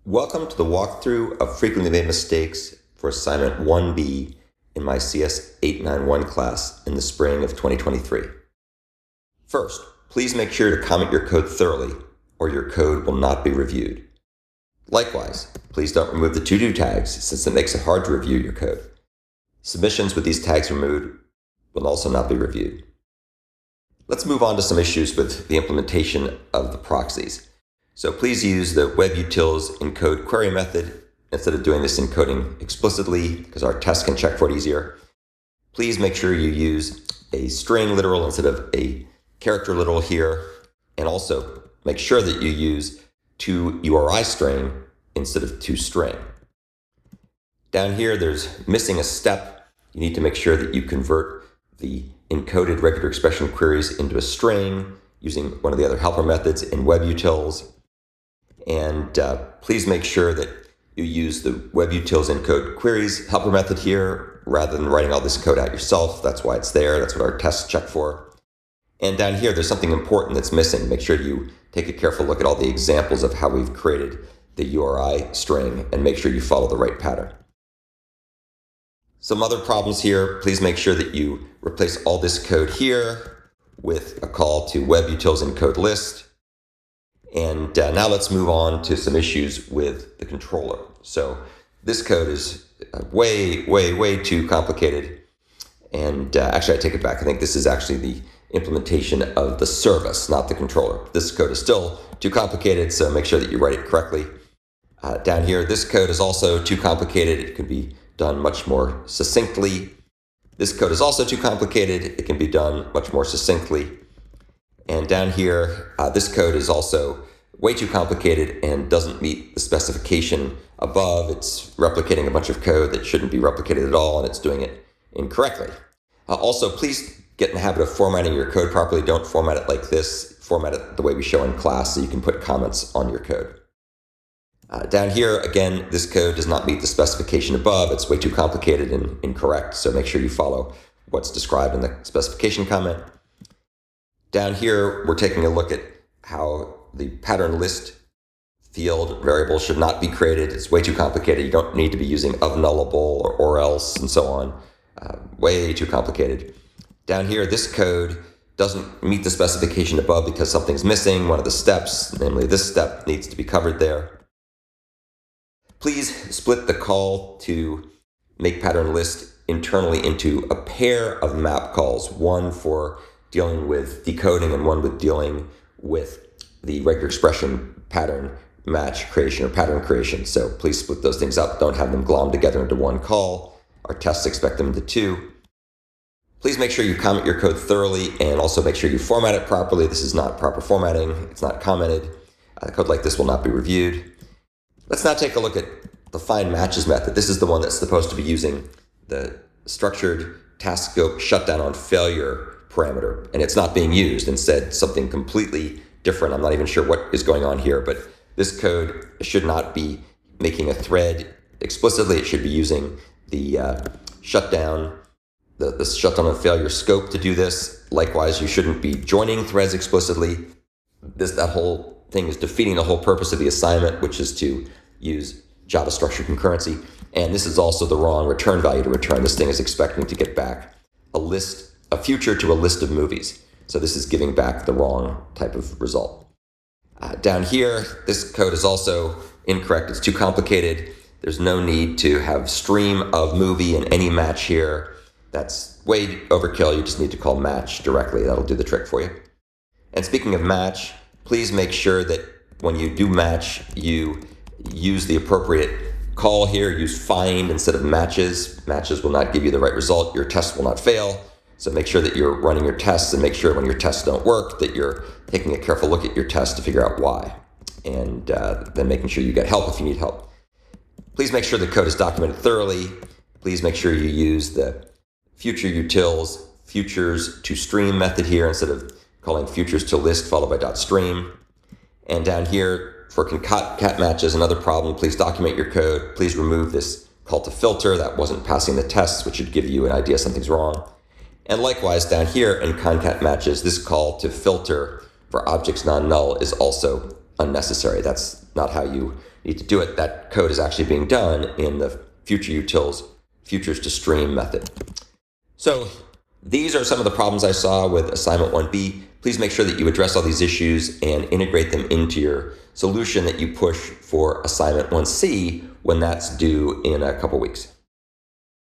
Welcome to the walkthrough of frequently made mistakes for assignment 1B in my CS 891 class in the spring of 2023. First, please make sure to comment your code thoroughly or your code will not be reviewed. Likewise, please don't remove the to-do tags since it makes it hard to review your code. Submissions with these tags removed will also not be reviewed. Let's move on to some issues with the implementation of the proxies. So please use the webutils encode query method instead of doing this encoding explicitly because our tests can check for it easier. Please make sure you use a string literal instead of a character literal here, and also make sure that you use toURI string instead of toString. Down here, there's missing a step. You need to make sure that you convert the encoded regular expression queries into a string using one of the other helper methods in webutils. And please make sure that you use the webutils encode queries helper method here rather than writing all this code out yourself. That's why it's there. That's what our tests check for. And down here, there's something important that's missing. Make sure you take a careful look at all the examples of how we've created the URI string and make sure you follow the right pattern. Some other problems here. Please make sure that you replace all this code here with a call to webutils encode list. And now let's move on to some issues with the controller. So this code is way too complicated. And actually, I take it back. I think this is actually the implementation of the service, not the controller. This code is still too complicated, so make sure that you write it correctly. Down here, this code is also too complicated. It can be done much more succinctly. This code is also too complicated. It can be done much more succinctly. And down here, this code is also way too complicated and doesn't meet the specification above. It's replicating a bunch of code that shouldn't be replicated at all, and it's doing it incorrectly. Also, please get in the habit of formatting your code properly. Don't format it like this. Format it the way we show in class so you can put comments on your code. Down here, again, this code does not meet the specification above. It's way too complicated and incorrect, so make sure you follow what's described in the specification comment. Down here, we're taking a look at how the pattern list field variable should not be created. It's way too complicated. You don't need to be using of nullable or else and so on. Way too complicated. Down here, this code doesn't meet the specification above because something's missing. One of the steps, namely this step, needs to be covered there. Please split the call to make pattern list internally into a pair of map calls, one for dealing with decoding and one with dealing with the regular expression pattern match creation or pattern creation. So please split those things up. Don't have them glommed together into one call. Our tests expect them into two. Please make sure you comment your code thoroughly and also make sure you format it properly. This is not proper formatting. It's not commented. Code like this will not be reviewed. Let's now take a look at the find matches method. This is the one that's supposed to be using the structured task scope shutdown on failure parameter, and it's not being used. Instead, something completely different. I'm not even sure what is going on here, but this code should not be making a thread explicitly. It should be using the shutdown, the shutdown on failure scope to do this. Likewise, you shouldn't be joining threads explicitly. That whole thing is defeating the whole purpose of the assignment, which is to use Java structured concurrency. And this is also the wrong return value to return. This thing is expecting to get back a future to a list of movies. So this is giving back the wrong type of result. Down here, this code is also incorrect. It's too complicated. There's no need to have stream of movie in any match here. That's way overkill. You just need to call match directly. That'll do the trick for you. And speaking of match, please make sure that when you do match, you use the appropriate call here. Use find instead of matches. Matches will not give you the right result. Your test will not fail. So make sure that you're running your tests and make sure when your tests don't work that you're taking a careful look at your tests to figure out why. And then making sure you get help if you need help. Please make sure the code is documented thoroughly. Please make sure you use the future utils futures to stream method here instead of calling futures to list followed by .stream. And down here for concat matches, another problem, please document your code. Please remove this call to filter. That wasn't passing the tests, which should give you an idea something's wrong. And likewise down here in concat matches, this call to filter for objects non-null is also unnecessary. That's not how you need to do it, that code is actually being done in the future utils futures to stream method. So these are some of the problems I saw with assignment 1B. Please make sure that you address all these issues and integrate them into your solution that you push for assignment 1C when that's due in a couple weeks.